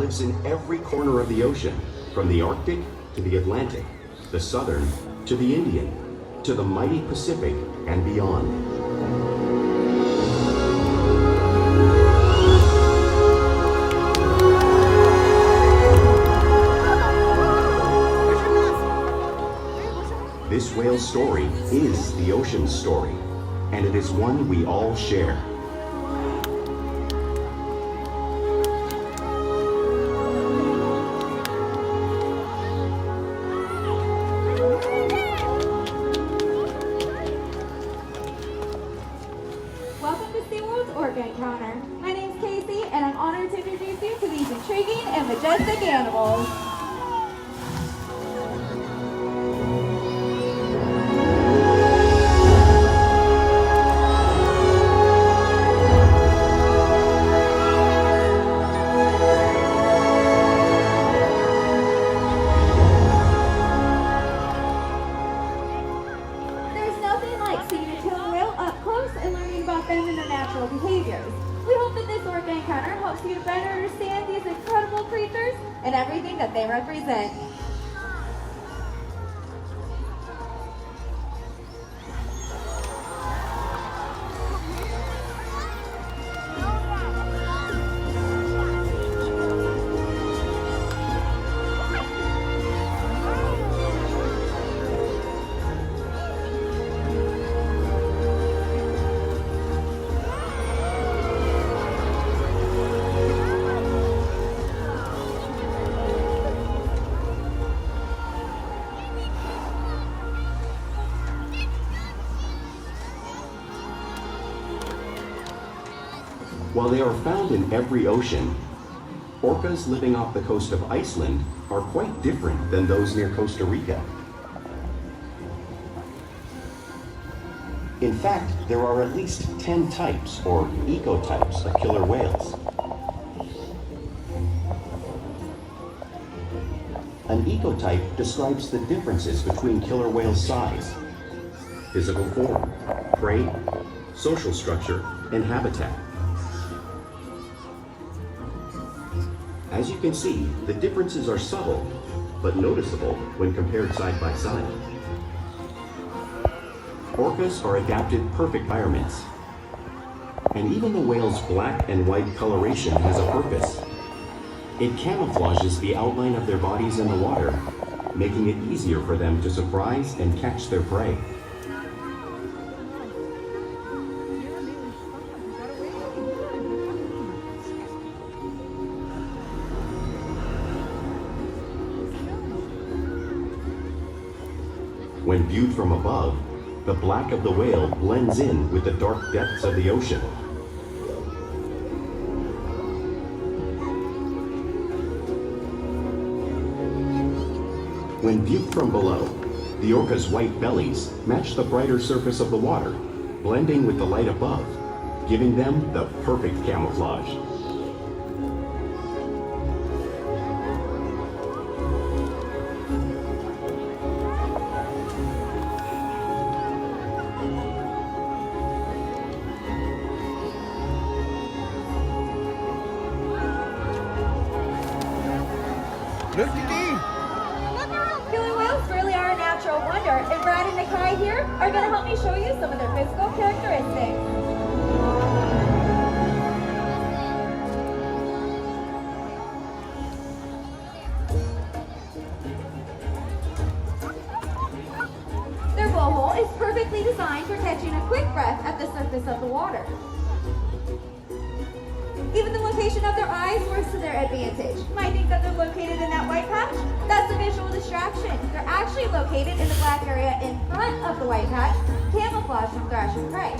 lives in every corner of the ocean, from the Arctic to the Atlantic, the Southern to the Indian, to the mighty Pacific and beyond. This whale's story is the ocean's story, and it is one we all share. Welcome to SeaWorld's Orca Encounter. My name's Casey, and I'm honored to introduce you to these intriguing and majestic animals. And their natural behaviors. We hope that this Orca Encounter helps you to better understand these incredible creatures and everything that they represent. While they are found in every ocean, orcas living off the coast of Iceland are quite different than those near Costa Rica. In fact, there are at least 10 types, or ecotypes, of killer whales. An ecotype describes the differences between killer whales' size, physical form, prey, social structure, and habitat. As you can see, the differences are subtle, but noticeable when compared side by side. Orcas are adapted perfect environments, and even the whale's black and white coloration has a purpose. It camouflages the outline of their bodies in the water, making it easier for them to surprise and catch their prey. When viewed from above, the black of the whale blends in with the dark depths of the ocean. When viewed from below, the orca's white bellies match the brighter surface of the water, blending with the light above, giving them the perfect camouflage. Killer whales really are a natural wonder, and Brad and Nakai here are going to help me show you some of their physical characteristics. Their blowhole is perfectly designed for catching a quick breath at the surface of the water. Even the location of their eyes works to their advantage. You might think that they're located in that white patch. That's a visual distraction. They're actually located in the black area in front of the white patch, camouflaged from thrashing prey.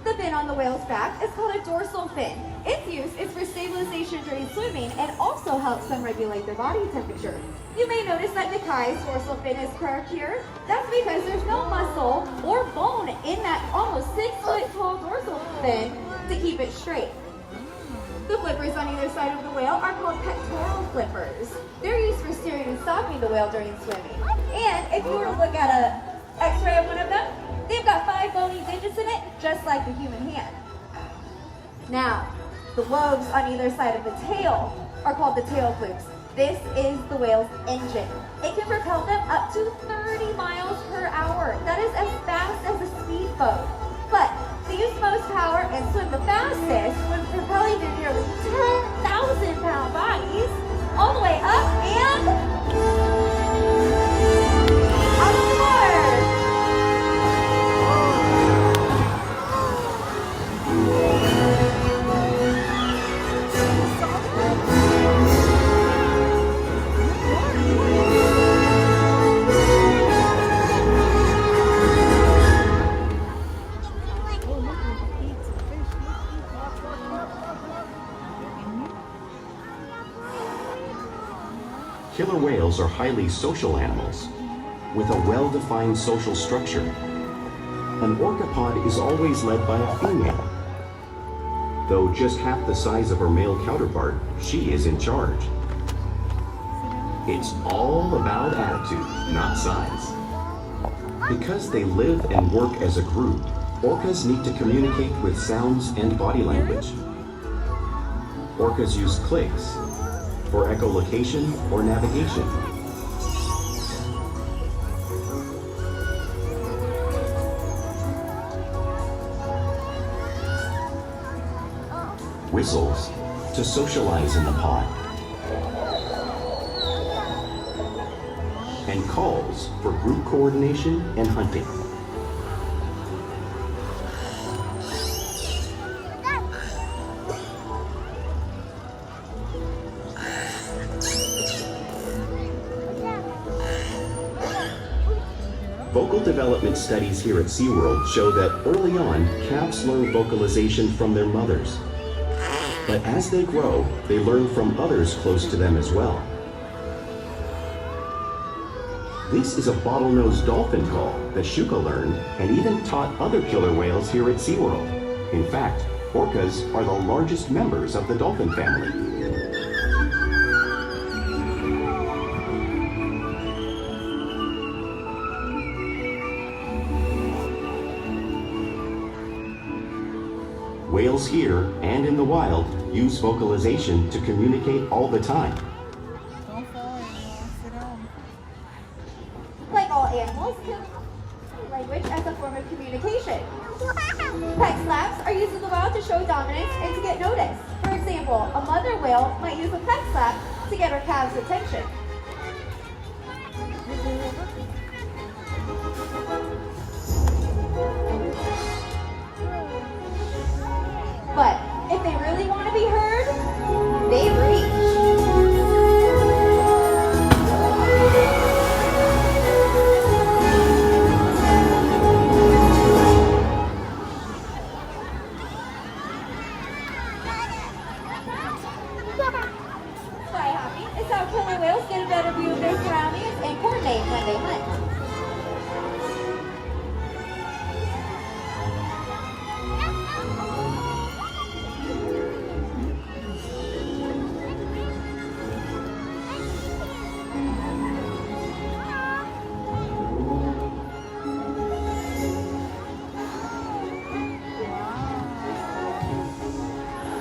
The fin on the whale's back is called a dorsal fin. Its use is for stabilization during swimming and also helps them regulate their body temperature. You may notice that Nakai's dorsal fin is curved here. That's because there's no muscle or bone in that almost 6-foot tall dorsal fin to keep it straight. The flippers on either side of the whale are called pectoral flippers. They're used for steering and stopping the whale during swimming. And if you were to look at an x-ray of one of them, they've got 5 bony digits in it, just like the human hand. Now, the lobes on either side of the tail are called the tail flukes. This is the whale's engine. It can propel them up to 30 miles per hour. That is as fast as a speedboat. But they use most power and swim the fastest when propelling their nearly 10,000-pound bodies all the way up and out of the water. Killer whales are highly social animals with a well-defined social structure. An orca pod is always led by a female. Though just half the size of her male counterpart, she is in charge. It's all about attitude, not size. Because they live and work as a group, orcas need to communicate with sounds and body language. Orcas use clicks for echolocation or navigation. Whistles to socialize in the pod. And calls for group coordination and hunting. Vocal development studies here at SeaWorld show that early on, calves learn vocalization from their mothers. But as they grow, they learn from others close to them as well. This is a bottlenose dolphin call that Shuka learned and even taught other killer whales here at SeaWorld. In fact, orcas are the largest members of the dolphin family. Whales here and in the wild use vocalization to communicate all the time. Like all animals, can use language as a form of communication. Peck slaps are used in the wild to show dominance and to get noticed. For example, a mother whale might use a peck slap to get her calves' attention. But if they really want to be heard, they reach. Fly hopping is how killer whales get a better view of their surroundings and coordinate when they hunt.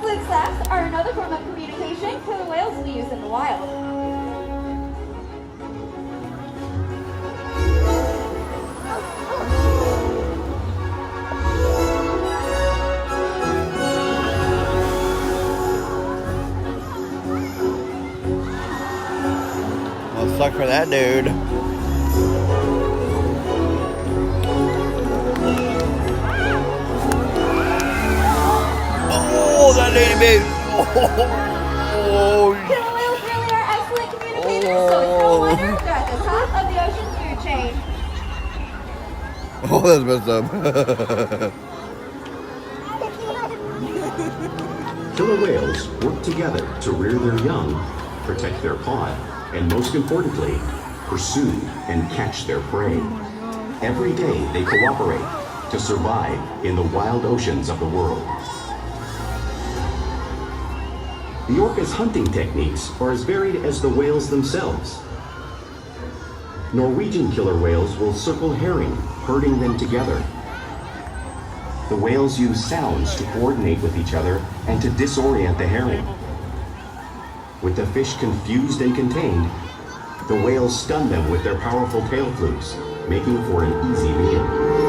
Flukes slaps are another form of communication killer whales will use in the wild. Well, suck for that dude. Oh, that lady baby. Oh, Killer whales really are excellent communicators, so it's no wonder they're at the top of the ocean food chain. oh, that's messed up. Killer whales work together to rear their young, protect their pod, and most importantly, pursue and catch their prey. Every day they cooperate to survive in the wild oceans of the world. The orca's hunting techniques are as varied as the whales themselves. Norwegian killer whales will circle herring, herding them together. The The whales use sounds to coordinate with each other and to disorient the herring. With the fish confused and contained, the whales stun them with their powerful tail flukes, making for an easy meal.